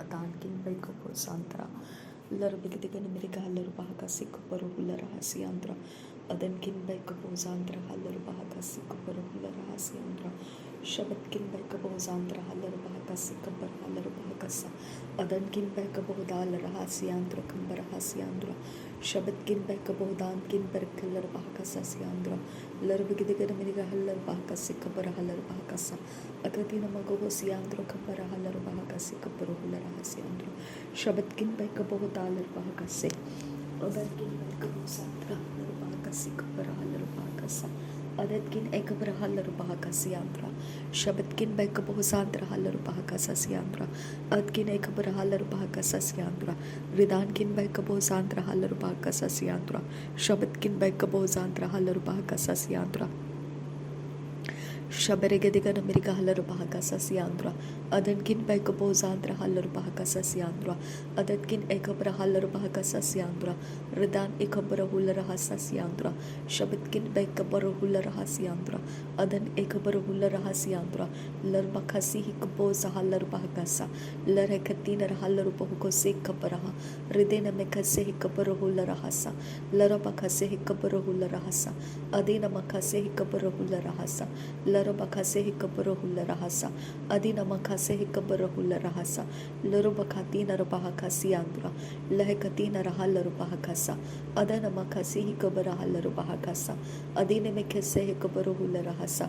Adankin Baiko Santra, Lurbigan America, Lurbaca, Sikoporohula Rahasiandra, Adankin Baiko Zantra, Halurbaca, Sikoporohula Rahasiandra, Shabatkin Baiko Zantra, Halurbaca, Sikopar Halurbaca, Adankin Baiko Dal Rahasiandra, Kambarahasiandra, Shabatkin Baiko Dankin Berkiller Bahakasiandra, Lurbigan America, Halurbaca, Sikopar Halurbaca. Agatina Magosiandro Kaparahalar Bahakasi Kaparuhula Rahasiandro Shabatkin by Kabotalar Bahakase Oberkin by Kabosandra Bahakasi Kaparahalar Bahakasa Adatkin Ekabrahalar Bahakasiandra Shabatkin by Kabosandra Halar Bahakasa Siandra Adkin Ekabrahalar Bahakasa Siandra Ridankin by Kabosandra Halar Bahakasa Siandra Shabatkin by Kabosandra Halar Bahakasa Siandra Shaberegedigan America Halar Bahakasa Siandra, Adankin by Kabozandra Halar Bahakasa Siandra, Adatkin Ekabra Halar Bahakasa Siandra, Redan Ekabra Hulara Hasa Siandra, Shabatkin by Kabara Hulara Hasiandra, Adan Ekabara Hulara Hasiandra, Larbakasi Hikaboza Halar Bahakasa, Larekatina Halar Bahukose Kabaraha, Redena Mekase Hikabara Hulara Hasa, Larabakase Hikabara Hulara Hasa, Adina Makase Hikabara Hulara Hasa, Larabakase Hikabara Rahasa, Adina Makase Hikabara Rahasa, Lurubakatina Rabahakasi Andra, Lahekatina Rahala Rubahakasa, Adana Makasi Hikabara Rubahakasa, Adina Mekase Hikabara Rahasa.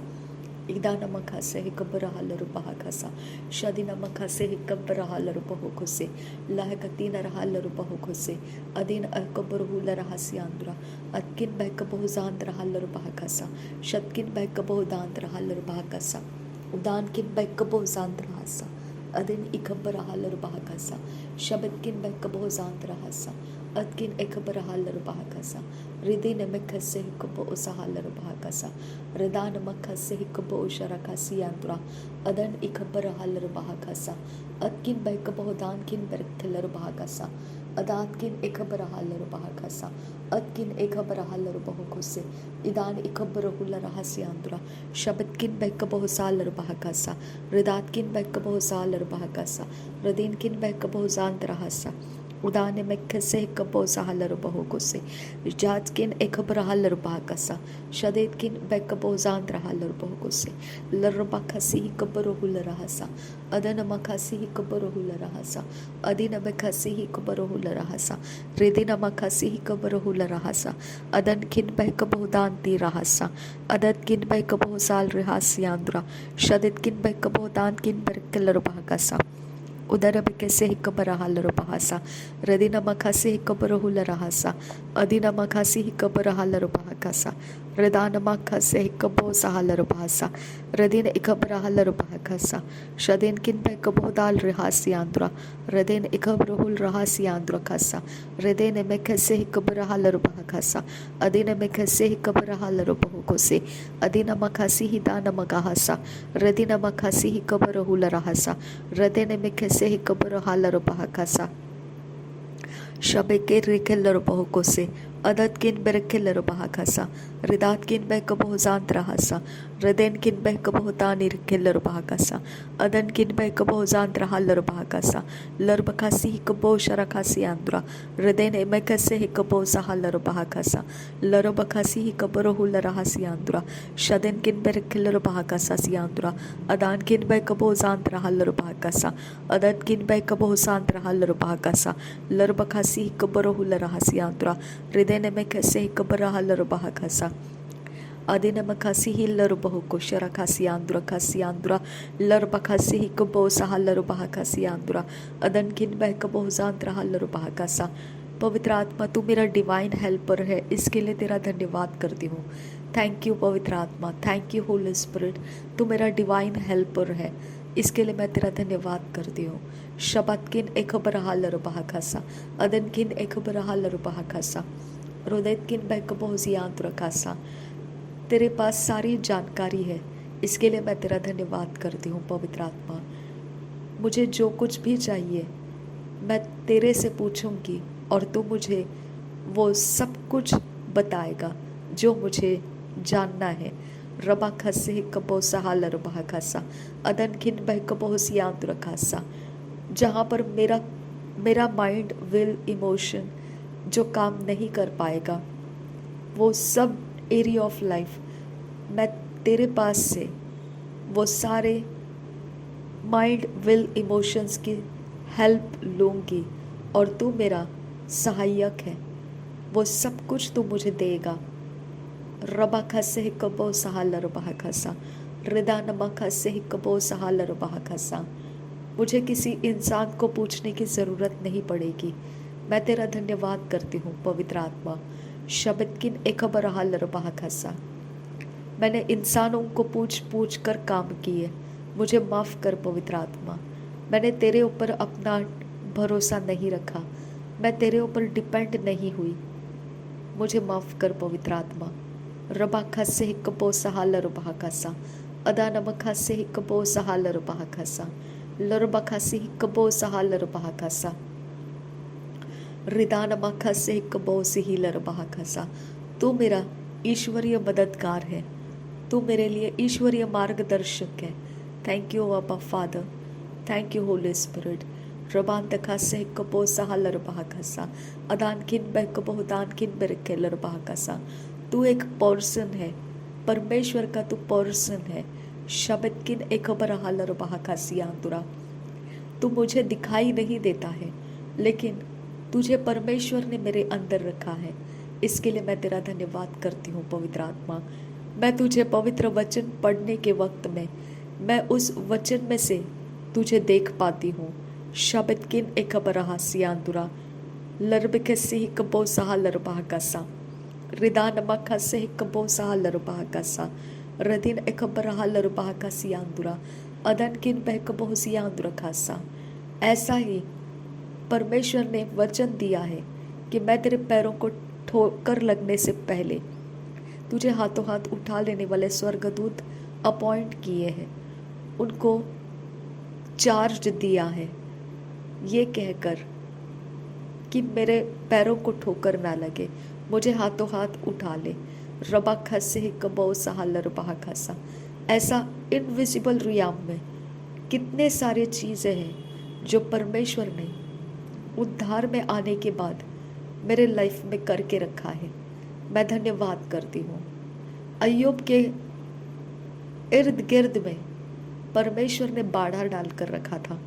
Idana Makase Hikabara Rubahakasa, Shadina Makase Hikabara Rubahokose, Lahekatina Rahala Rubahokose, Adina Akabarahula Rahasiandra, Atkin by Kabozandra Halar Bahakasa, Shatkin by Kabodandra Halar Bahakasa, Udankin by Kabozandra Hasa, Adin Ikabara Halar Bahakasa, Shabatkin by Kabozandra Hasa, Atkin Ekabara Halar Bahakasa, Ridin Mekase Hikabo Usahalar Bahakasa, Redan Makase Hikabo Sharakasi Andra, Adan Ikabara Halar Bahakasa, Atkin by Kabodankin Berkelar Bahakasa, Adatkin Ekabara Halar Bahakasa, Atkin Ekabara Halar Bahokose, Idan Ikabara Hula Rahasiandra, Shabatkin by Kabosalar Bahakasa, Redatkin by Kabosalar Bahakasa, Radinkin by Kabozandra Hasa. Udane Mekase Kabosa Halar Bahokose, Jatkin Ekabra Halar Bahakasa, Shadetkin Bekabozandra Halar Bahokose, Larabakasi Kabarohula Rahasa, Adana Makasi Kabarohula Rahasa, Adina Bekasi Kabarohula Rahasa, Redina Makasi Kabarohula Rahasa, Adankin Bekabodanti Rahasa, Adatkin Bekabosal Rahasiandra, Shadetkin Bekabodankin Berkelar Bahakasa. Udara Bekase Hikabara Halar Bahasa, Redina Makasi Hikabarahula Rahasa, Adina Makasi Hikabara Halar Bahakasa, Redana Makase Hikabosa Halar Bahasa, Redina Ikabara Halar Bahakasa, Shadin Kin Bekabodal Rahasiandra, Redin Ikabrahul Rahasiandra Kasa, Redine Mekase Hikabara Halar Bahakasa, Adina Mekase Hikabara Halar Bahokose, Adina Makasi Hidana Magahasa, Redina Makasi Hikabarahula Rahasa, Redine Mekase Hikabara Halar Bahakasa, Shabeke Rekeller Bahokose, Adatkin Berekeller Bahakasa, Ridatkin Bekabozantra Hasa, Redenkin Bekabotani Keller Bahakasa, Adankin Bekabozantra Haller Bahakasa, Larbakasi Hikabo Sharakasi Andra, Reden Mekase Hikabosa Haller Bahakasa, Larabakasi Hikabarahula Rahasi Andra, Shadenkin Berekeller Bahakasa Siandra, Adankin Bekabozantra Haller Bahakasa, Adatkin Bekabosantra Haller Bahakasa, Larbakasi Hikabarahula Rahasi Andra, Reden Mekase Hikabara Haller Bahakasa. Adina Makasi Hillar Bahoko Sharakasi Andra Kasiandra Larbakasi Hikabo Sahalar Bahakasi Andra Adankin Bekabozandra Halar Bahakasa. पवित्र आत्मा तू मेरा divine helper है, इसके लिए तेरा धन्यवाद करती हूँ. थैंक यू पवित्र आत्मा, थैंक यू होली स्पिरिट, तू मेरा डिवाइन हेल्पर है, इसके लिए मैं तेरा धन्यवाद करती हूँ. शबतकिन एकबर हालर बहाकासा, अदनकिन एकबर हालर बहाकासा, रोदेतकिन बैकबोजियांत रखासा. तेरे पास सारी जानकारी है, इसके लिए मैं तेरा धन्यवाद करती हूँ पवित्र आत्मा. मुझे जो कुछ भी चाहिए मैं तेरे से पूछूंगी और तू मुझे वो सब कुछ बताएगा जो मुझे जानना है. रबा खसे कबो सहाल रबा खसा अदन खिन बह कबो सियांद्र खासा। जहाँ पर मेरा माइंड विल इमोशन जो काम नहीं कर पाएगा, वो सब एरिया ऑफ लाइफ मैं तेरे पास से वो सारे माइंड विल इमोशंस की हेल्प लूँगी और तू मेरा सहायक है। वो सब कुछ तू मुझे देगा। रबा खसे कबो सहाल रबा खसा रिदा नमा खसे कबो सहाल रबा खसा। मुझे किसी इंसान को पूछने की ज़रूरत नहीं पड़ेगी। मैं तेरा धन्यवाद करती हूँ पवित्र आत्मा। शब्द किन एक बरहाल रबा खसा। मैंने इंसानों को पूछ पूछ कर काम किए, मुझे माफ़ कर पवित्र आत्मा। मैंने तेरे ऊपर अपना भरोसा नहीं रखा, मैं तेरे ऊपर डिपेंड नहीं हुई, मुझे माफ़ कर पवित्र आत्मा। रबा खसे हिकबो सहाल रबा खसा अदा नम खसे हिकबो सहाल रबा खसा लरबा खसे हिकबो सहाल रबा खसा रिदा नम खसे हिकबो सिहिल रबा खसा। तू मेरा ईश्वरीय मददगार है, तू मेरे लिए ईश्वरीय मार्गदर्शक है। Thank you Abba Father, thank you Holy Spirit. रबान तखा से कबो सहाल रबा खसा अदान किन बह कबो दान किन बेरके लरबा खसा। तू एक पर्सन है, परमेश्वर का तू पर्सन है। शब्द किन एक बरहाल रबा खसियांतुरा। तू मुझे दिखाई नहीं देता है, लेकिन तुझे परमेश्वर ने मेरे अंदर रखा है। इसके लिए मैं तेरा धन्यवाद करती हूँ पवित्र आत्मा। मैं तुझे पवित्र वचन पढ़ने के वक्त में मैं उस वचन में से तुझे देख पाती हूँ। शब्द किन एक बरहा सियांतुरा लरबके से ही कबो सहा लरबा कसा रिदान मखा से ही कबो सहा लरबा कसा रदिन एक बरहा लरबा का सियांतुरा अदन किन बह कबो सियांतुरा खासा। ऐसा ही परमेश्वर ने वचन दिया है कि मैं तेरे पैरों को ठोकर लगने से पहले तुझे हाथों हाथ उठा लेने वाले स्वर्गदूत अपॉइंट किए हैं, उनको चार्ज दिया है ये कहकर कि मेरे पैरों को ठोकर ना लगे, मुझे हाथों हाथ उठा ले। रबा खसे ही कबो सहाल रबा खसा। ऐसा इनविजिबल रियाम में कितने सारे चीज़ें हैं जो परमेश्वर ने उद्धार में आने के बाद मेरे लाइफ में करके रखा है। मैं धन्यवाद करती हूँ। अय्यूब के इर्द गिर्द में परमेश्वर ने बाड़ा डाल कर रखा था।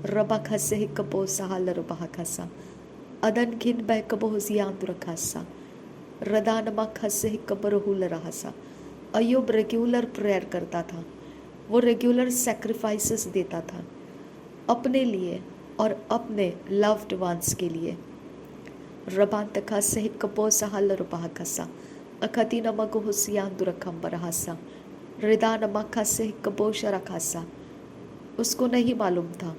रबा खसे ही कबो सहाल रबा खसा अदन खिन बह कबो जियांत रखासा रदानमा खसे ही कबरहुल रहासा। अय्यूब रेगुलर प्रेयर करता था, वो रेगुलर सैक्रिफाइसेस देता था अपने लिए और अपने लव्ड वंस के लिए। रबान तखा से ही कबो सहाल रबा खसा अखती नमक हुसियान दुरखम बरहासा रिदा नमक से ही कबो शरा खासा। उसको नहीं मालूम था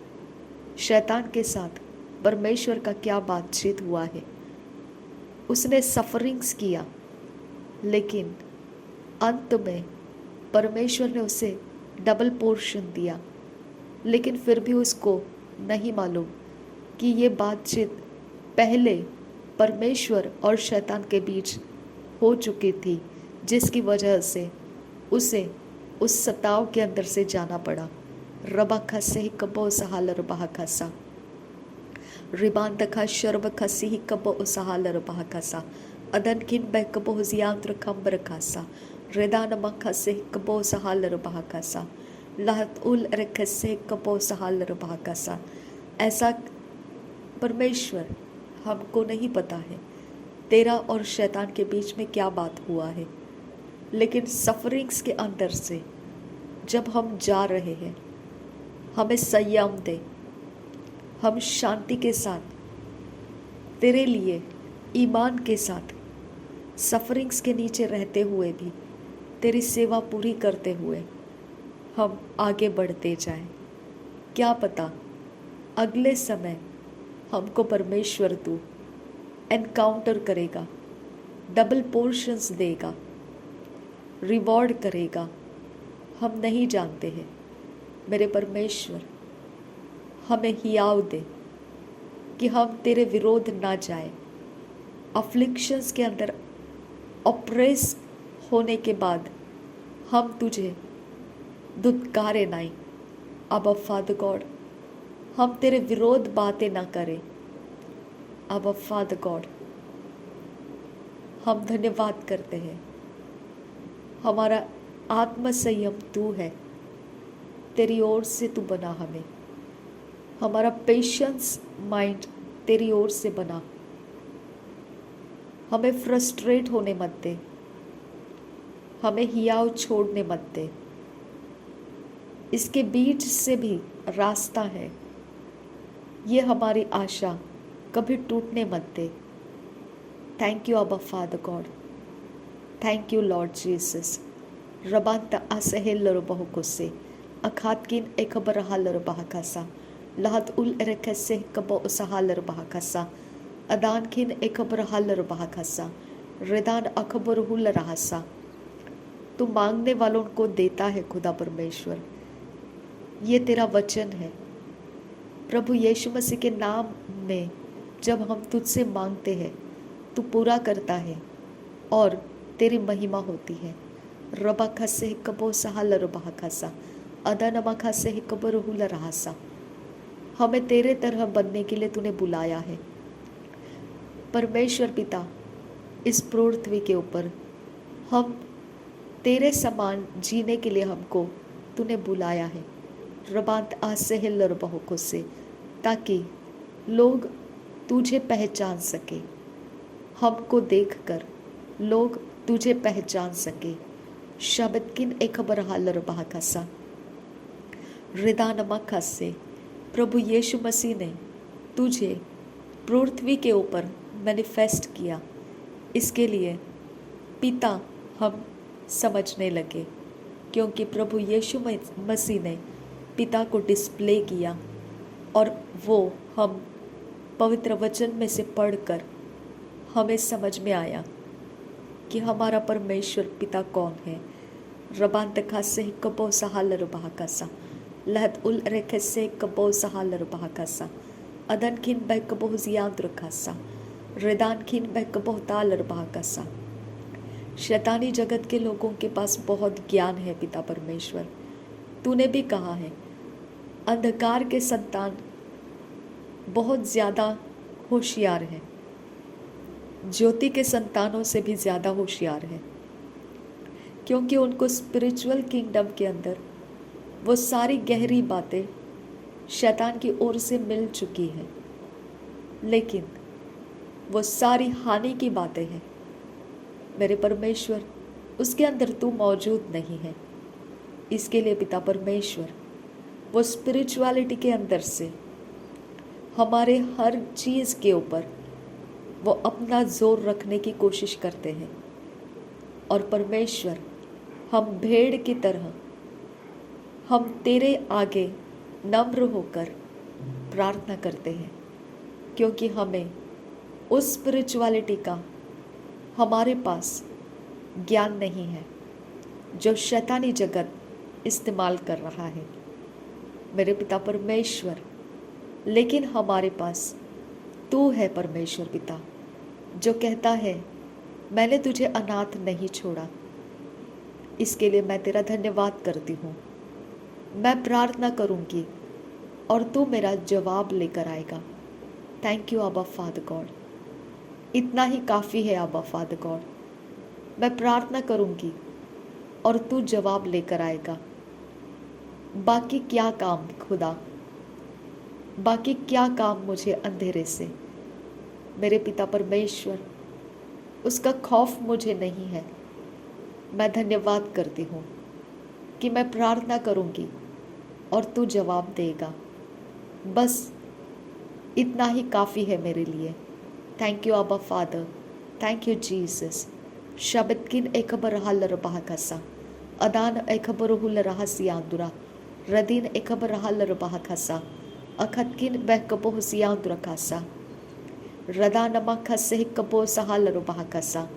शैतान के साथ परमेश्वर का क्या बातचीत हुआ है। उसने सफरिंग्स किया, लेकिन अंत में परमेश्वर ने उसे डबल पोर्शन दिया, लेकिन फिर भी उसको नहीं मालूम कि ये बातचीत पहले परमेश्वर और शैतान के बीच हो चुकी थी, जिसकी वजह से उसे उस सताव के अंदर से जाना पड़ा। रबा खसे ही कबो सहाल रबा खसा रिबान दखा शर्ब खसी ही कबो सहाल रबा खसा अदन किन बह कबो जियांत खम्बर खासा रेदान मखा से कबो सहाल रबा खसा लहत उल रखसे कबो सहाल रबा खसा। ऐसा परमेश्वर हमको नहीं पता है तेरा और शैतान के बीच में क्या बात हुआ है, लेकिन सफरिंग्स के अंदर से जब हम जा रहे हैं, हमें संयम दे। हम शांति के साथ तेरे लिए ईमान के साथ सफरिंग्स के नीचे रहते हुए भी तेरी सेवा पूरी करते हुए हम आगे बढ़ते जाएं। क्या पता अगले समय हमको परमेश्वर तू एनकाउंटर करेगा, डबल पोर्शंस देगा, रिवॉर्ड करेगा, हम नहीं जानते हैं। मेरे परमेश्वर हमें हियाव दे कि हम तेरे विरोध ना जाए। अफ्लिक्शंस के अंदर ऑप्रेस होने के बाद हम तुझे धुतकारे नहीं। अब फादर गॉड, हम तेरे विरोध बातें ना करें। अब फादर गॉड, हम धन्यवाद करते हैं। हमारा आत्म संयम तू है, तेरी ओर से तू बना हमें। हमारा पेशेंस माइंड तेरी ओर से बना। हमें फ्रस्ट्रेट होने मत दे, हमें हियाव छोड़ने मत दे। इसके बीच से भी रास्ता है, ये हमारी आशा कभी टूटने मत दे। Thank you Abba Father God, thank you Lord Jesus. रबांत असहेल बहुकुसे अखातकिन एकबर हालर बहकासा लहत उल एरकसे कबो उसहालर बहकासा अदानकिन एकबर हालर बहकासा रिदान अखबर हुल रहसा। तू मांगने वालों को देता है खुदा परमेश्वर, ये तेरा वचन है प्रभु यीशु मसीह के नाम में। जब हम तुझसे मांगते हैं तू पूरा करता है और तेरी महिमा होती है। रबा खसे कबो सहाल रबा खसा अदनमा खसे कबर हुल रहसा। हमें तेरे तरह बनने के लिए तूने बुलाया है परमेश्वर पिता। इस पृथ्वी के ऊपर हम तेरे समान जीने के लिए हमको तूने बुलाया है। रबांत आसहिल बहुको से, ताकि लोग तुझे पहचान सके। हमको देखकर लोग तुझे पहचान सके। शब्दकिन एक बरहालर बहकासा रिदानमा खसे। प्रभु यीशु मसीह ने तुझे पृथ्वी के ऊपर मैनिफेस्ट किया। इसके लिए पिता हम समझने लगे, क्योंकि प्रभु यीशु मसीह ने पिता को डिस्प्ले किया और वो हम पवित्र वचन में से पढ़कर हमें समझ में आया कि हमारा परमेश्वर पिता कौन है। रबांत खासे कबो सहालर बहकासा लहत उल रेखसे कबो सहालर बहकासा अदनखिन बह कबो जियांद्र खासा रिदानखिन बह कबो तालर बहकासा। शैतानी जगत के लोगों के पास बहुत ज्ञान है पिता परमेश्वर। तूने भी कहा है अंधकार के संतान बहुत ज़्यादा होशियार है, ज्योति के संतानों से भी ज़्यादा होशियार है, क्योंकि उनको स्पिरिचुअल किंगडम के अंदर वो सारी गहरी बातें शैतान की ओर से मिल चुकी है, लेकिन वो सारी हानि की बातें हैं मेरे परमेश्वर, उसके अंदर तू मौजूद नहीं है। इसके लिए पिता परमेश्वर वो स्पिरिचुअलिटी के अंदर से हमारे हर चीज़ के ऊपर वो अपना जोर रखने की कोशिश करते हैं। और परमेश्वर, हम भेड़ की तरह हम तेरे आगे नम्र होकर प्रार्थना करते हैं, क्योंकि हमें उस स्पिरिचुअलिटी का हमारे पास ज्ञान नहीं है जो शैतानी जगत इस्तेमाल कर रहा है मेरे पिता परमेश्वर। लेकिन हमारे पास तू है परमेश्वर पिता, जो कहता है मैंने तुझे अनाथ नहीं छोड़ा। इसके लिए मैं तेरा धन्यवाद करती हूँ। मैं प्रार्थना करूँगी और तू मेरा जवाब लेकर आएगा। Thank you Abba Father God, इतना ही काफ़ी है आबा फादर गॉड। मैं प्रार्थना करूँगी और तू जवाब लेकर आएगा। बाकी क्या काम खुदा, बाकी क्या काम मुझे अंधेरे से मेरे पिता परमेश्वर, उसका खौफ मुझे नहीं है। मैं धन्यवाद करती हूँ कि मैं प्रार्थना करूँगी और तू जवाब देगा। बस इतना ही काफ़ी है मेरे लिए। Thank you Abba Father, thank you Jesus. शब्दकिन एकबर हालर बहकासा अदान एकबर हुल रहसियांदुरा रदीन एकबर हालर बहकासा अखतकिन बह कबो हुसियांदुरा कासा रदान मखा से कबो सहालर बहकासा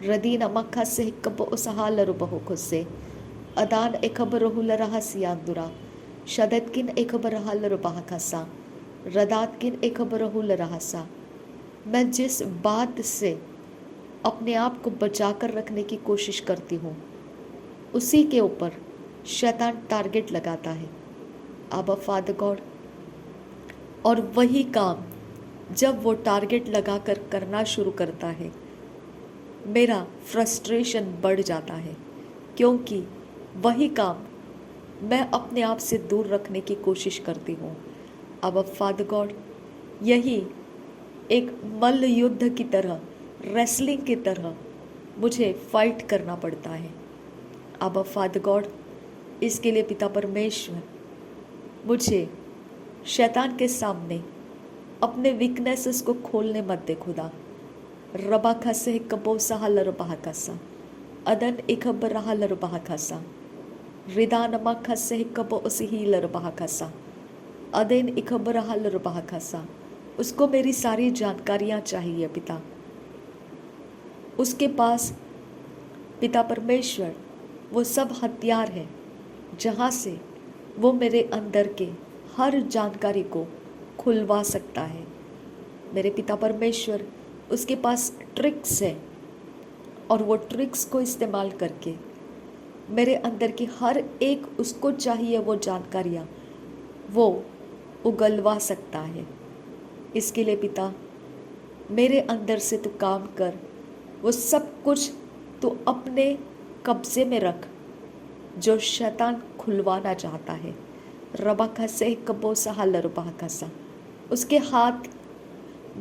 रदीन मखा से कबो सहालर बहुकुसे अदान एकबर हुल रहसियांदुरा शदतकिन एकबर हालर बहकासा रदातकिन एकबर हुल रहसा। मैं जिस बात से अपने आप को बचाकर रखने की कोशिश करती हूँ उसी के ऊपर शैतान टारगेट लगाता है। आबा फादर गॉड, और वही काम जब वो टारगेट लगाकर करना शुरू करता है, मेरा फ्रस्ट्रेशन बढ़ जाता है, क्योंकि वही काम मैं अपने आप से दूर रखने की कोशिश करती हूँ। अब फादर गॉड, यही एक मल्ल युद्ध की तरह, रेसलिंग की तरह मुझे फाइट करना पड़ता है। अब फादर गॉड, इसके लिए पिता परमेश्वर मुझे शैतान के सामने अपने वीकनेसेस को खोलने मत दे खुदा। रबा खसे कबो सहाल रबा खसा अदन इखब रहल रबा खसा रिदानमा खसे कबो उसहील रबा खसा अदन इखब रहल रबा खसा। उसको मेरी सारी जानकारियाँ चाहिए पिता। उसके पास पिता परमेश्वर वो सब हथियार है जहाँ से वो मेरे अंदर के हर जानकारी को खुलवा सकता है। मेरे पिता परमेश्वर, उसके पास ट्रिक्स है और वो ट्रिक्स को इस्तेमाल करके मेरे अंदर की हर एक उसको चाहिए वो जानकारियाँ वो उगलवा सकता है। इसके लिए पिता, मेरे अंदर से तू काम कर, वो सब कुछ तू अपने कब्जे में रख जो शैतान खुलवाना चाहता है। रबा खसे कबो सहाल रबा खसा, उसके हाथ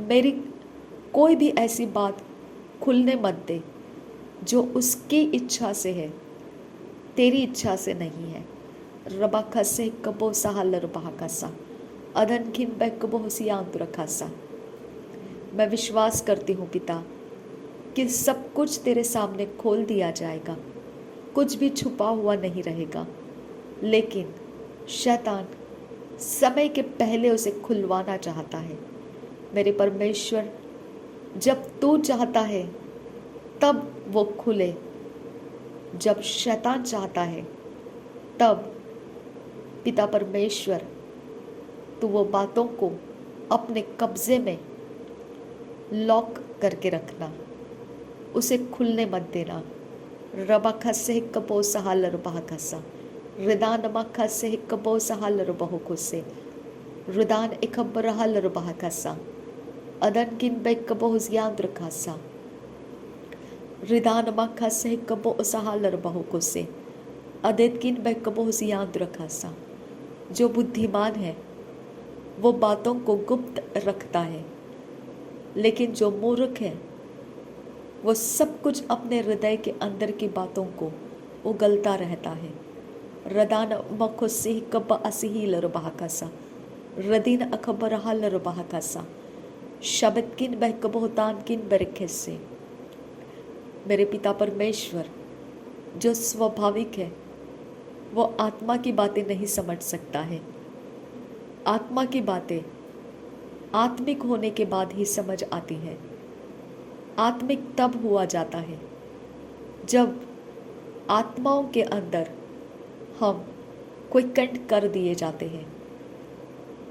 मेरी कोई भी ऐसी बात खुलने मत दे जो उसकी इच्छा से है, तेरी इच्छा से नहीं है। रबा खसे कबो सहाल रबा खसा अदन खिन बैकबो सियांत रखासा। मैं विश्वास करती हूँ पिता कि सब कुछ तेरे सामने खोल दिया जाएगा, कुछ भी छुपा हुआ नहीं रहेगा, लेकिन शैतान समय के पहले उसे खुलवाना चाहता है। मेरे परमेश्वर, जब तू चाहता है तब वो खुले, जब शैतान चाहता है तब पिता परमेश्वर तू वो बातों को अपने कब्जे में लॉक करके रखना, उसे खुलने मत देना। रबा खसे कबो सहाल रबा खसा रिदान नमा खसे कबो सहाल रबहो खुसे रिदान इखब रहल रबा खसा अदन किन बैक कबो जियांद्र खासा रिदान नमा खसे कबो सहाल रबहो खुसे अदेत किन बैक कबो जियांद्र खासा। जो बुद्धिमान है वो बातों को गुप्त रखता है, लेकिन जो मूर्ख है वो सब कुछ अपने हृदय के अंदर की बातों को उगलता रहता है। रदान मखुसी कब असिहिल रबाह कसा रदीन अखबर हल रबाह कसा शब्द किन बहकबोतान किन बरखे से। मेरे पिता परमेश्वर, जो स्वाभाविक है वो आत्मा की बातें नहीं समझ सकता है। आत्मा की बातें आत्मिक होने के बाद ही समझ आती है। आत्मिक तब हुआ जाता है जब आत्माओं के अंदर हम क्विकंड कर दिए जाते हैं,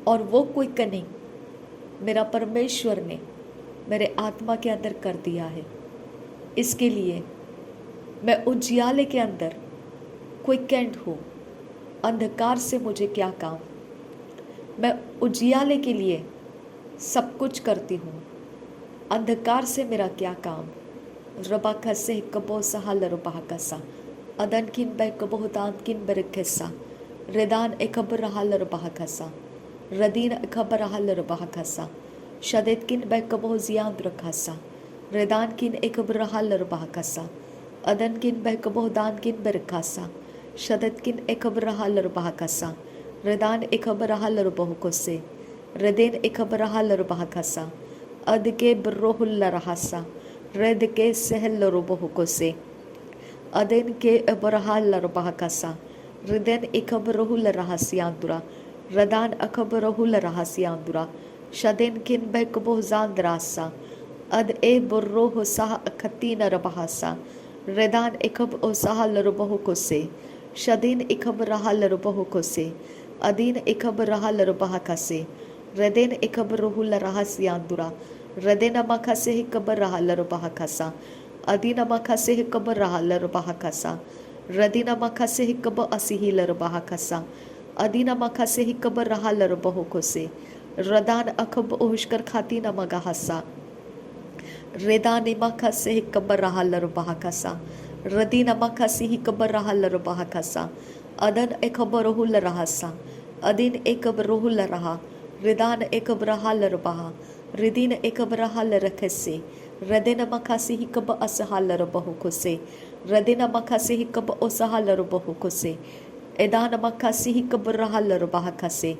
और वो क्विकनिंग मेरा परमेश्वर ने मेरे आत्मा के अंदर कर दिया है। इसके लिए मैं उजियाले के अंदर क्विकंड हूँ। अंधकार से मुझे क्या काम, मैं उजियाले के लिए सब कुछ करती हूँ, अंधकार से मेरा क्या काम। रबा खसे कबो सहाल रबा कसा अदन किन बैकबोतान किन बरखसा रेदान एकब रहल रबा खसा रदीन एकब रहल रबा खसा शदेत किन बैकबो जियांद्र खसा रेदान किन एकब रहल रबा खसा अदन किन बैकबो दान किन बरखसा शदत किन एकब रहल रबा खसा रेदान एकब रहल रबो कोसे रेदेन एकब रहल रबा खसा अद के ब्रोहुल रहसा रेद के सहल रोबो कोसे अदेन के बरहाल रबा कसा रिदेन इखब रहुल रहस्यांदुरा रदान अखब रहुल रहस्यांदुरा शदेन किन बैकबो जांद्रासा अद ए बुर्रोह साह अखतीन रबहासा रेदान इखब ओ सहल रोबो कोसे शदीन इखब रहल रोबो कोसे अदीन इखब रहल रबा कसे रेदेन इखब रहुल रहस्यांदुरा रदेन मखसे कबर रहल रबा कसा अदीन मखसे कबर रहल रबा कसा Radina makase hikaba asihilar bahakasa. Adina makase hikaba rahalar bahokose. Radan akab ohushkar khati namagahasa. Redani makase hikaba rahalar bahakasa. Radina makasi hikaba rahalar bahakasa. Adan ekaba rohul rahasa. Adin ekab rohul raha. Ridan ekab rahalar baha. Ridin ekab rahalar rakase. Radina makasi hikaba asahalar bahokose. Radina makasi hikaba osahalar bahokose. Edana makasi hikaba rahalar bahakase.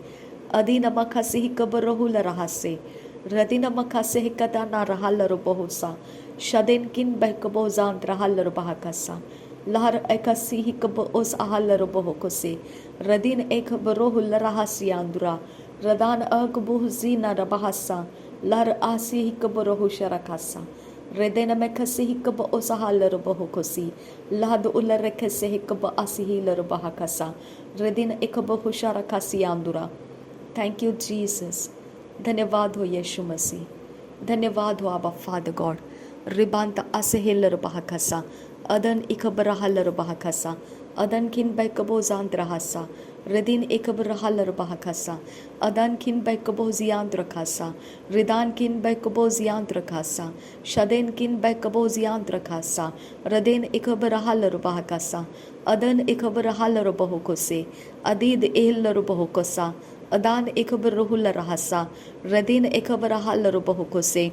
Adina makasi hikaba rohul rahase. Radina makase hikadana rahalar bahosa. Shadin kin behkabo zant rahalar bahakasa. Lahar ekasi hikaba os ahalar bahokose. Radin ekaba rohul rahasi andura. Radan akbuh zina rabahasa. Lahar asi hikaba rohu sharakasa. Redena mekasi hikaba os ahalar bahokosi. Lahad ular rekase hikaba asihilar bahakasa. Redin ekaba husharakasi andura. Thank you, Jesus. धन्यवाद हो यीशु मसीह, धन्यवाद हो Abba Father God. रिबांता असेहेलर bahakasa, adan ikabrahalar bahakasa, adan kin baikabo zandrahasa, redin ikabrahalar bahakasa, adan kin baikabo ziandrakasa, ridan kin baikabo ziandrakasa, shaden kin baikabo ziandrakasa, redin ikabrahalar bahakasa, adan ikabrahalar bahokose, adid ehlar bahokosa. Adan ekab rohul rahasa, Radin ekab rahalar bahokose,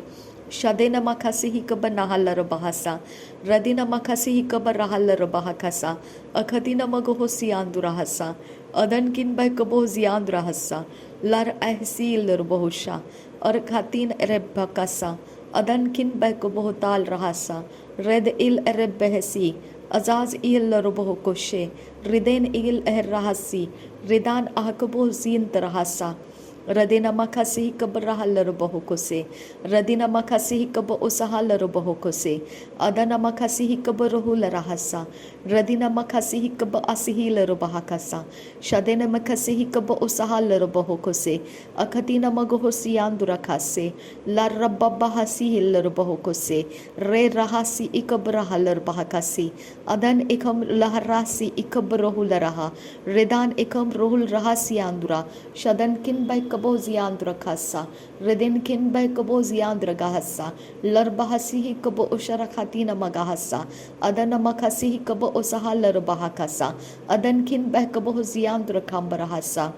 Shadena makasi hikaba nahalar bahasa, Radina makasi hikaba rahalar bahakasa, Akhatina magohosi andurahasa, Adan kin baikabo ziandrahasa, Lar ahsil bahosha, Arkhatin erebakasa, Adan kin baikabo tal rahasa, Red il erebehesi, Azaz il bahokoshe, Riden il rahasi, Ridan ahkabo zin tarahasa. Radina makasi hikab rahalar bahokose. Radina makasi hikab osahalar bahokose. Adana makasi hikab rohul rahasa. Radina makasi hikab asihilar bahakasa. Shadena makasi hikab osahalar bahokose. Akatina magohosi andurakase. La rababahasi hilar bahokose. Re rahasi ikab rahalar bahakasi. Adan ikam laharasi ikab rohul raha. Redan ikam rohul rahasi andura. Shadan kin by kabo ziandra khasa, redin kin by kabo ziandra gahasa, larbahasi hi kabo ushara khatina magahasa, adana makasi hi kabo usaha larbahakasa, adan kin by kabo ziandra kambarahasa.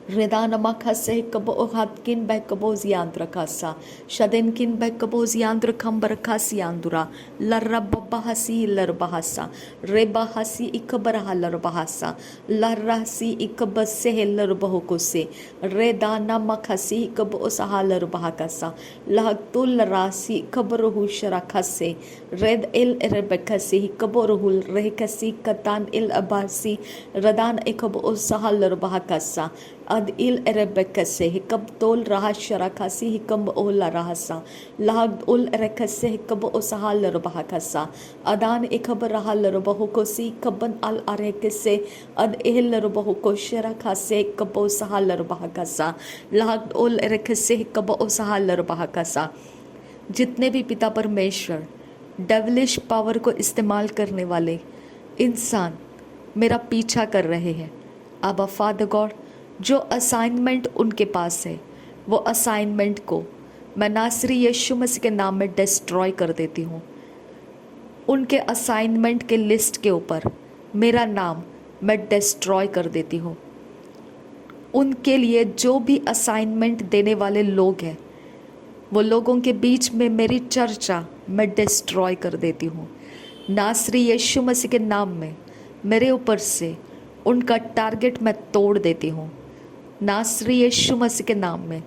Redana makase kabo hatkin by kabo ziandra kasa, shadin kin by kabo ziandra kambarakasi andura, larabahasi larbahasa, rebahasi ikabaraha larbahasa, larasi ikabase larbahokose, redana makasi kabo usaha larbahakasa, lahtul rasi kabaruhu sharakase, red il rebekasi kaboruhul rehkasi katan il abasi, radan ikabo usaha larbahakasa. Ad il erebekase hikab tol raha sharakasi hikam ola rahasa lag ul rekase hikab osahal rabahakasa adan ikab rahal rabahukosi kaban al arekase ad ehil rabahuko sharakase hikab osahal rabahakasa lag ul rekase hikab osahal rabahakasa. जितने भी पिता परमेश्वर devilish power को इस्तेमाल करने वाले इंसान मेरा पीछा कर रहे हैं, आबा फादर गॉड, जो असाइनमेंट उनके पास है वो असाइनमेंट को मैं नासरी यीशु मसीह के नाम में डिस्ट्रॉय कर देती हूँ. उनके असाइनमेंट के लिस्ट के ऊपर मेरा नाम मैं डिस्ट्रॉय कर देती हूँ. उनके लिए जो भी असाइनमेंट देने वाले लोग हैं वो लोगों के बीच में मेरी चर्चा मैं डिस्ट्रॉय कर देती हूँ. नासरी यीशु मसीह के नाम में मेरे ऊपर से उनका टारगेट मैं तोड़ देती हूँ. नासरी यीशु मसीह के नाम में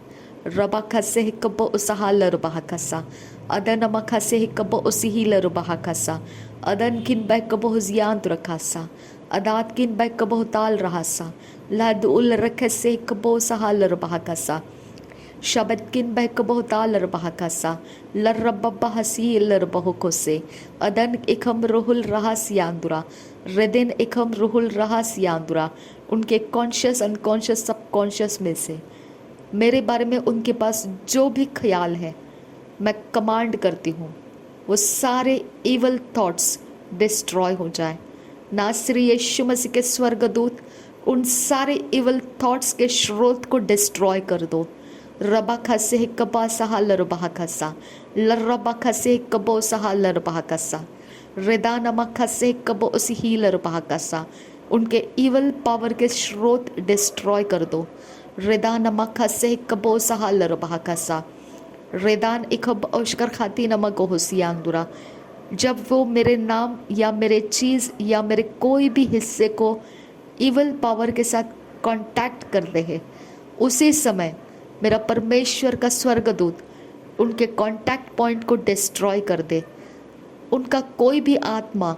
रबाखसे हिकब उसहाल रबाखसा अदन मखसे हिकब उसिहिल रबाखसा अदन किन बैकब हुजियांत रखासा अदात किन बैकब ताल रहासा लद उल रखसे हिकब उसहाल रबाखसा शबद किन बैकब ताल रबाखसा लर्रबब्बा हसी लरबहुकोसे अदन इकम रुहुल रहासियांदुरा रेदिन इकम रुहुल रहासियांदुरा. उनके कॉन्शियस अनकॉन्शियस सबकॉन्शियस में से मेरे बारे में उनके पास जो भी ख्याल है मैं कमांड करती हूँ वो सारे इवल थॉट्स डिस्ट्रॉय हो जाए. नासरी यीशु मसीह के स्वर्गदूत उन सारे इवल थॉट्स के स्रोत को डिस्ट्रॉय कर दो। रबा खसे कबा सहा लरबा खसा लरबा खसे कबो सहा लरबा कसा रेदा नमा खसे कबो उसी ही लरबा कसा। उनके इवल पावर के स्रोत डिस्ट्रॉय कर दो। रेदा नमा खसे कबो सहा लरबा कसा रेदान इखब औशकर खाती नमा को हुसियांदुरा। जब वो मेरे नाम या मेरे चीज़ या मेरे कोई भी हिस्से को इवल पावर के साथ कांटेक्ट करते हैं, उसी समय मेरा परमेश्वर का स्वर्गदूत उनके कांटेक्ट पॉइंट को डिस्ट्रॉय कर दे। उनका कोई भी आत्मा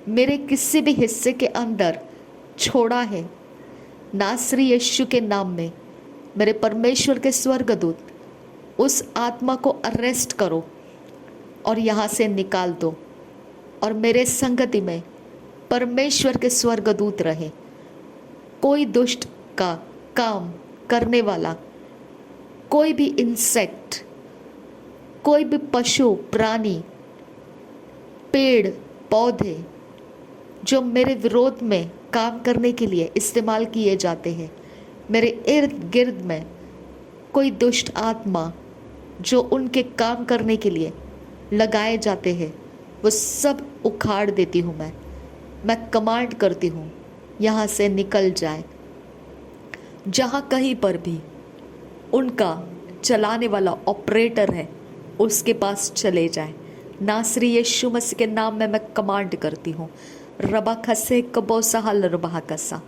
मेरे किसी भी हिस्से के अंदर छोड़ा है, नासरी यीशु के नाम में मेरे परमेश्वर के स्वर्गदूत उस आत्मा को अरेस्ट करो और यहाँ से निकाल दो और मेरे संगति में परमेश्वर के स्वर्गदूत रहे। कोई दुष्ट का काम करने वाला, कोई भी इंसेक्ट, कोई भी पशु प्राणी, पेड़ पौधे जो मेरे विरोध में काम करने के लिए इस्तेमाल किए जाते हैं, मेरे इर्द गिर्द में कोई दुष्ट आत्मा जो उनके काम करने के लिए लगाए जाते हैं, वो सब उखाड़ देती हूँ। मैं कमांड करती हूँ यहाँ से निकल जाए। जहाँ कहीं पर भी उनका चलाने वाला ऑपरेटर है उसके पास चले जाए। नासरी यीशु मसीह के नाम में मैं कमांड करती हूँ। रबा खसे कबो सहाल रबा कसा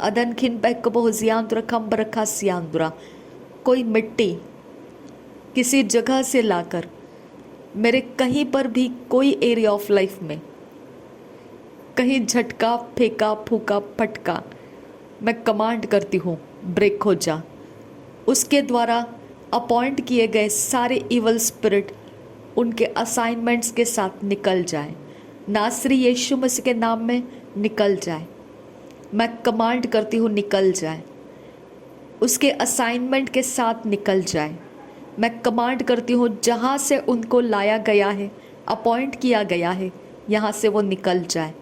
अदन खिन पे कबो जियांद्र खम रखा सियांद्रा। कोई मिट्टी किसी जगह से लाकर मेरे कहीं पर भी कोई एरिया ऑफ लाइफ में कहीं झटका फेंका फूका फटका, मैं कमांड करती हूँ ब्रेक हो जा। उसके द्वारा अपॉइंट किए गए सारे इवल स्पिरिट उनके असाइनमेंट्स के साथ निकल जाए। नासरी यीशु मसीह के नाम में निकल जाए। मैं कमांड करती हूँ निकल जाए, उसके असाइनमेंट के साथ निकल जाए। मैं कमांड करती हूँ जहाँ से उनको लाया गया है, अपॉइंट किया गया है, यहाँ से वो निकल जाए।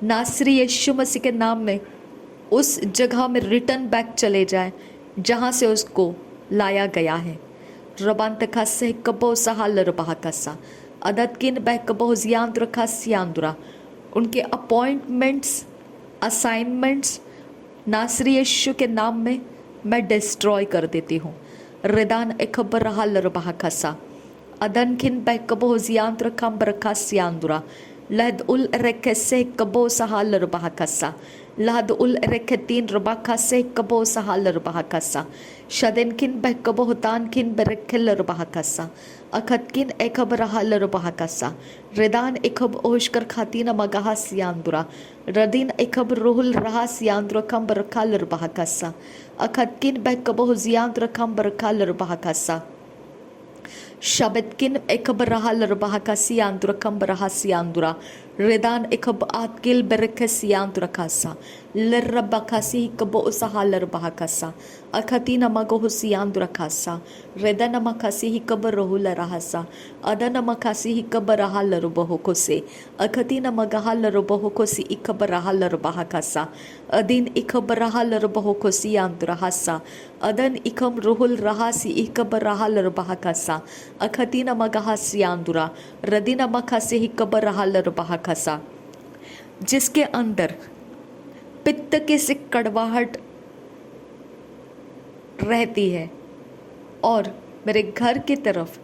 नासरी यीशु मसीह के नाम में उस जगह में रिटर्न बैक चले जाए जहाँ से उसको लाया गया है। रबांत खासे कबो सहाल रबा कसा अदत किन बह कबो जियांद्र खासियांद्रा। उनके अपॉइंटमेंट्स, असाइनमेंट्स नासरी यीशु के नाम में मैं डिस्ट्रॉय कर देती हूँ। रिदान एकबर हाल रबा कसा अदन किन बह कबो जियांद्र खम रखा सियांद्रा। लहद उल रेखे से कबो सहाल रबा कसा लहद उल रेखे तीन रबा खासे कबो सहाल रबा कसा शदन किन बह कबो हुतान किन बरखल रबा कसा अखत किन एकब रहाल रबा कसा रिदान एकब ओशकर खातीन मगाहा सियांद्रा। रदीन एकब रोहुल रहा सियांद्र खम बरखाल रबा कसा अखत किन बह कबो जियांद्र खम बरखाल रबा कसा शबतकिन एकब रहा लरबा का सियांद्र कम रहा सियांद्रा। रेदान एकब आतकिल बरख सियांद्र खासा लरबा खासी कबो उसहा लरबा खासा अखतीन मगो सियांद्र खासा रेदन मखासी ही कब रहु लरहासा अदन मखासी ही कब रहा लरबहो को से अखतीन मगहा लरबहो को सी इकब रहा लरबा खासा अदीन इकब रहा लरबहो को सियांद्र हासा अदन इकम रुहुल रहा सी इकब रहा लरबा खासा अखतीन मगहा सियांद्रा रदीन मखासी ही कब रहा लरबा खासा। जिसके अंदर पित्त के से कड़वाहट रहती है और मेरे घर की तरफ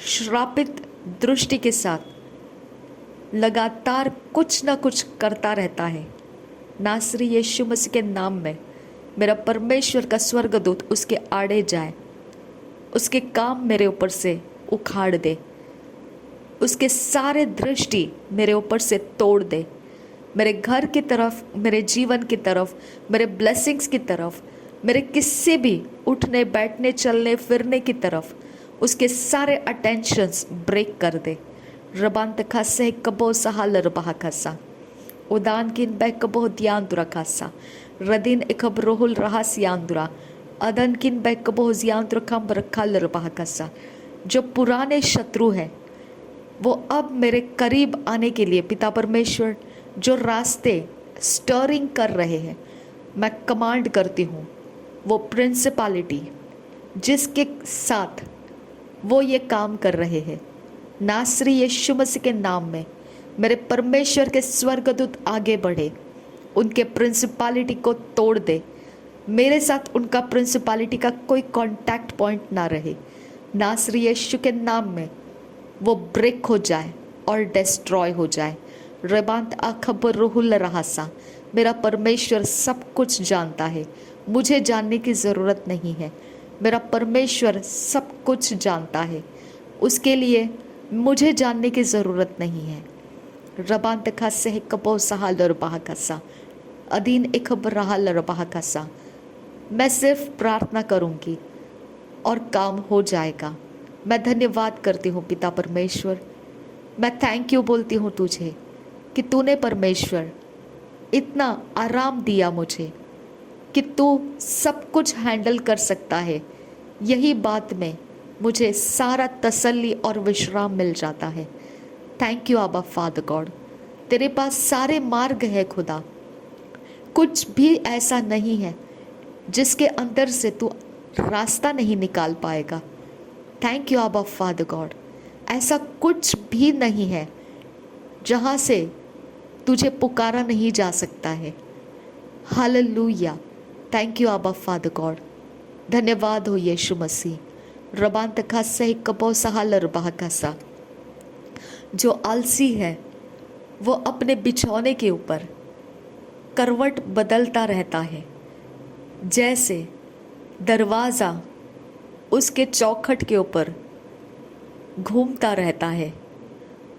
श्रापित दृष्टि के साथ लगातार कुछ ना कुछ करता रहता है, नासरी यीशु मसीह के नाम में मेरा परमेश्वर का स्वर्गदूत उसके आड़े जाए, उसके काम मेरे ऊपर से उखाड़ दे, उसके सारे दृष्टि मेरे ऊपर से तोड़ दे। मेरे घर की तरफ, मेरे जीवन की तरफ, मेरे ब्लेसिंग्स की तरफ, मेरे किसी भी उठने बैठने चलने फिरने की तरफ उसके सारे अटेंशंस ब्रेक कर दे। रबांत खासे कबो सहाल रबा खासा उदान किन बै कबो दियांदुरा खासा रदीन इकब रोहुल रहा सियांदुरा अदन किन बै कबो जियांदुरा खम रखाल रबा खासा। जो पुराने शत्रु हैं वो अब मेरे करीब आने के लिए पिता परमेश्वर जो रास्ते स्टरिंग कर रहे हैं, मैं कमांड करती हूँ वो प्रिंसिपैलिटी जिसके साथ वो ये काम कर रहे हैं, नासरी यीशु मसीह के नाम में मेरे परमेश्वर के स्वर्गदूत आगे बढ़े, उनके प्रिंसिपैलिटी को तोड़ दे। मेरे साथ उनका प्रिंसिपैलिटी का कोई कांटेक्ट पॉइंट ना रहे। नासरी यीशु के नाम में वो ब्रेक हो जाए और डिस्ट्रॉय हो जाए। रबांत अखबर रुहुल रहासा, मेरा परमेश्वर सब कुछ जानता है, मुझे जानने की ज़रूरत नहीं है। मेरा परमेश्वर सब कुछ जानता है, उसके लिए मुझे जानने की ज़रूरत नहीं है। रबांत खासे है कपो सहा लरबाह कसा, अधीन एक रहा लरबाह कसा। मैं सिर्फ प्रार्थना करूंगी और काम हो जाएगा। मैं धन्यवाद करती हूँ पिता परमेश्वर, मैं थैंक यू बोलती हूँ तुझे कि तूने परमेश्वर इतना आराम दिया मुझे कि तू सब कुछ हैंडल कर सकता है। यही बात में मुझे सारा तसल्ली और विश्राम मिल जाता है। Thank you Abba Father God, तेरे पास सारे मार्ग है खुदा, कुछ भी ऐसा नहीं है जिसके अंदर से तू रास्ता नहीं निकाल पाएगा। Thank you Abba Father God, ऐसा कुछ भी नहीं है जहाँ से तुझे पुकारा नहीं जा सकता है। Hallelujah, thank you Abba Father God, धन्यवाद हो यीशु मसीह। रबांत खासा कपो सहालर बहकासा, जो आलसी है वो अपने बिछौने के ऊपर करवट बदलता रहता है, जैसे दरवाज़ा उसके चौखट के ऊपर घूमता रहता है।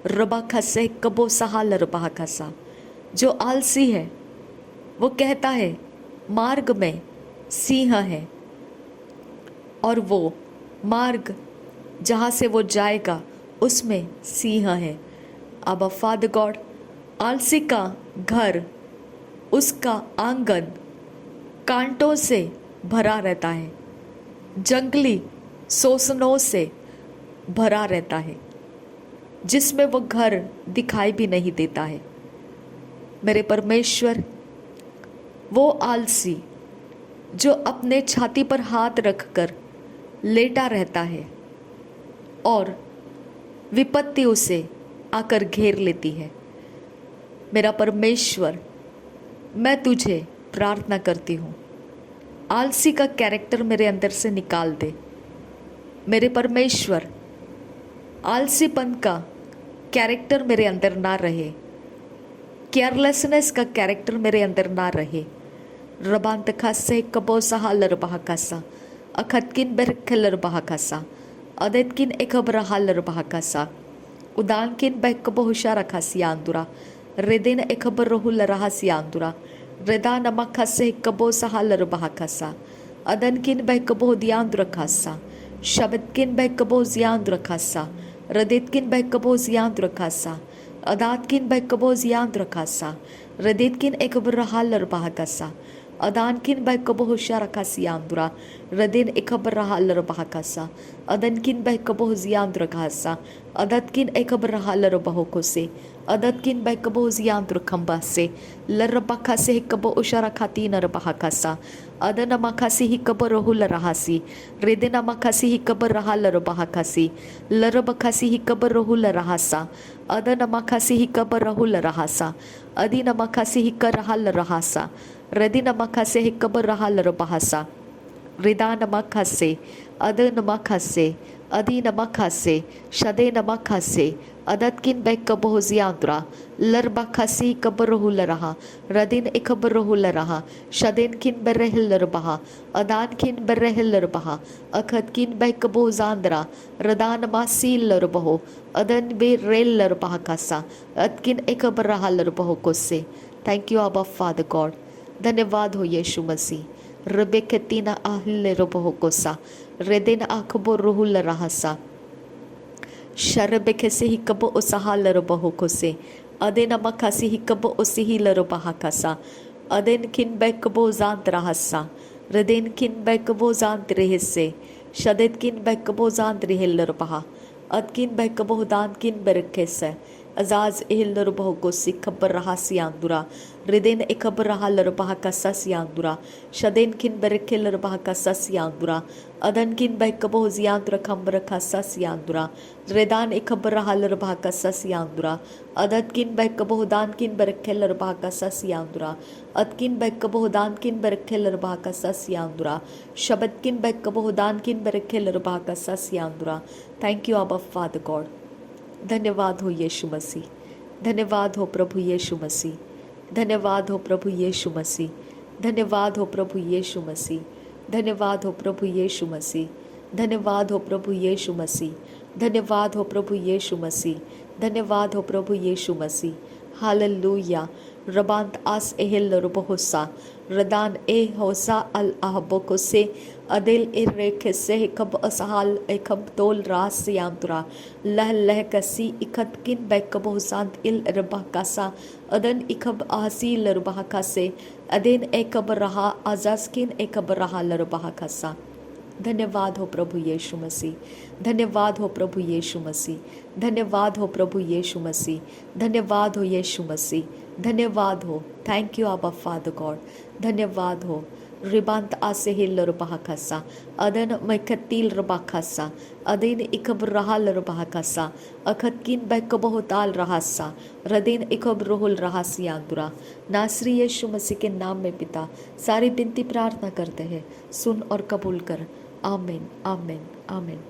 रबा खसे कबो सहालर बहकासा, जो आलसी है वो कहता है मार्ग में सिंह है और वो मार्ग जहाँ से वो जाएगा उसमें सिंह है। अब फादर गॉड, आलसी का घर, उसका आंगन कांटों से भरा रहता है, जंगली शोषणों से भरा रहता है, जिसमें वो घर दिखाई भी नहीं देता है। मेरे परमेश्वर, वो आलसी जो अपने छाती पर हाथ रखकर लेटा रहता है और विपत्ति उसे आकर घेर लेती है, मेरा परमेश्वर, मैं तुझे प्रार्थना करती हूँ, आलसी का कैरेक्टर मेरे अंदर से निकाल दे। मेरे परमेश्वर, आलसीपन का कैरेक्टर मेरे अंदर ना रहे, केयरलेसनेस का कैरेक्टर मेरे अंदर ना रहे। रबांत खासे कबो सहालर बहकासा, अखतकिन बेरखलर बहकासा, अदेतकिन एकबर हालर बहकासा, उदानकिन बेकबो हुशारा खासियांदुरा, रेदेन एकबर रहुल रहासियांदुरा, रेदा नमक खासे कबो सहालर बहकासा, अदनकिन बेकबो दियांदुरा खासा, शबतकिन बेकबो जियांदुरा खासा, रदेतकिन बेकबो जियांदुरा खासा, अदातकिन बेकबो जियांदुरा खासा, रदेतकिन एकबर हालर बहकासा, अदानकिन बेकबो हुशारा खासियांदुरा, रदेन एकबर हालर बहकासा, अदनकिन बेकबो जियांदुरा खासा, अदतकिन एकबर हालर बहोकोसे, अदतकिन बेकबो जियांदुरा खंबासे, लरबखासे हिकबो उशारा खाती नर बहकासा, अदन मखासी हिकबर हुल रहासी, रेदेना मखासी हिकबर रहालर बहकासी, लरबखासी हिकबर रहुल रहासा, अदन मखासी हिकबर रहुल रहासा, अदीन मखासी हिकर रहाल रहासा, रदिन मखासे हिकबर रहालर बहासा, रिदान मखासे, अदन मखासे, अदीन मखासे, शदेन मखासे, अदतकिन बेकबो जियांद्रा, लरबखासी कबर रहुल रहा, रदिन एकबर रहुल रहा, शदेन किन बरहलर बहा, अदान किन बरहलर बहा, अखतकिन बेकबो जांद्रा, रदान मासीलर बहो, अदन बे रेलर बहकासा, अतकिन एकबर रहालर बहो कोसे। Thank you Abba Father God, धन्यवाद हो यीशु मसीह। रबे केतीना आहिल रबहो कोसा, रेदेन आखबो रुहुल रहासा, शरबे केसे ही कबो उसहाल रबहो कोसे, अदेन मखासी ही कबो उसिहिल रबहाकासा, अदेन किन बेकबो जांत रहसा, रदेन किन बेकबो जांत रहसे, शदेत किन बेकबो जांत रहल रबहा, अदकिन बेकबो दान किन बेरकेसे, Azaz ehil rubaho sikhabar rahasiandura. Riden ekabar rahal rubaha sasiandura. Shaden kin berekil rubaha sasiandura. Adan kin bekabo ziandura kambara sasiandura. Redan ekabar rahal rubaha sasiandura. Adat kin bekabo dan kin berekil rubaha sasiandura. Atkin bekabo dan kin berekil rubaha sasiandura. Shabat kin bekabo dan kin berekil rubaha sasiandura. Thank you, Abba Father God. धन्यवाद हो यीशु मसीह, धन्यवाद हो प्रभु यीशु मसीह, धन्यवाद हो प्रभु यीशु मसीह, धन्यवाद हो प्रभु यीशु मसीह, धन्यवाद हो प्रभु यीशु मसीह, धन्यवाद हो प्रभु यीशु मसीह, धन्यवाद हो प्रभु यीशु मसीह, धन्यवाद हो प्रभु यीशु मसीह। हालेलुया। रबांत आस एहल रुबहोसा रदान ए होसा अल ahbokoसे अदिल इरेखसे कब असहाल एकब तोल रास यांतुरा लह लह कसी इखत किन बैकब हुसांत इल रबाकासा अदन इखब आसी लरबाकासे अदेन एकब रहा आजास्किन एकब रहा लरबाकासा। धन्यवाद हो प्रभु यीशु मसीह, धन्यवाद हो प्रभु यीशु मसीह, धन्यवाद हो प्रभु यीशु मसीह, धन्यवाद हो यीशु मसीह, धन्यवाद हो। Thank you Abba Father God, धन्यवाद हो। रिबांत आसे हिल रुबाहकासा अदन मैकतील रुबाहकासा अदिन इकब रहाल रुबाहकासा अखतकिन बैकबहो ताल रहासा रदीन इकब रोहुल रहासियांदुरा। नासरी यीशु मसीह के नाम में पिता सारी बिनती प्रार्थना करते हैं, सुन और कबूल कर। आमीन आमीन आमीन।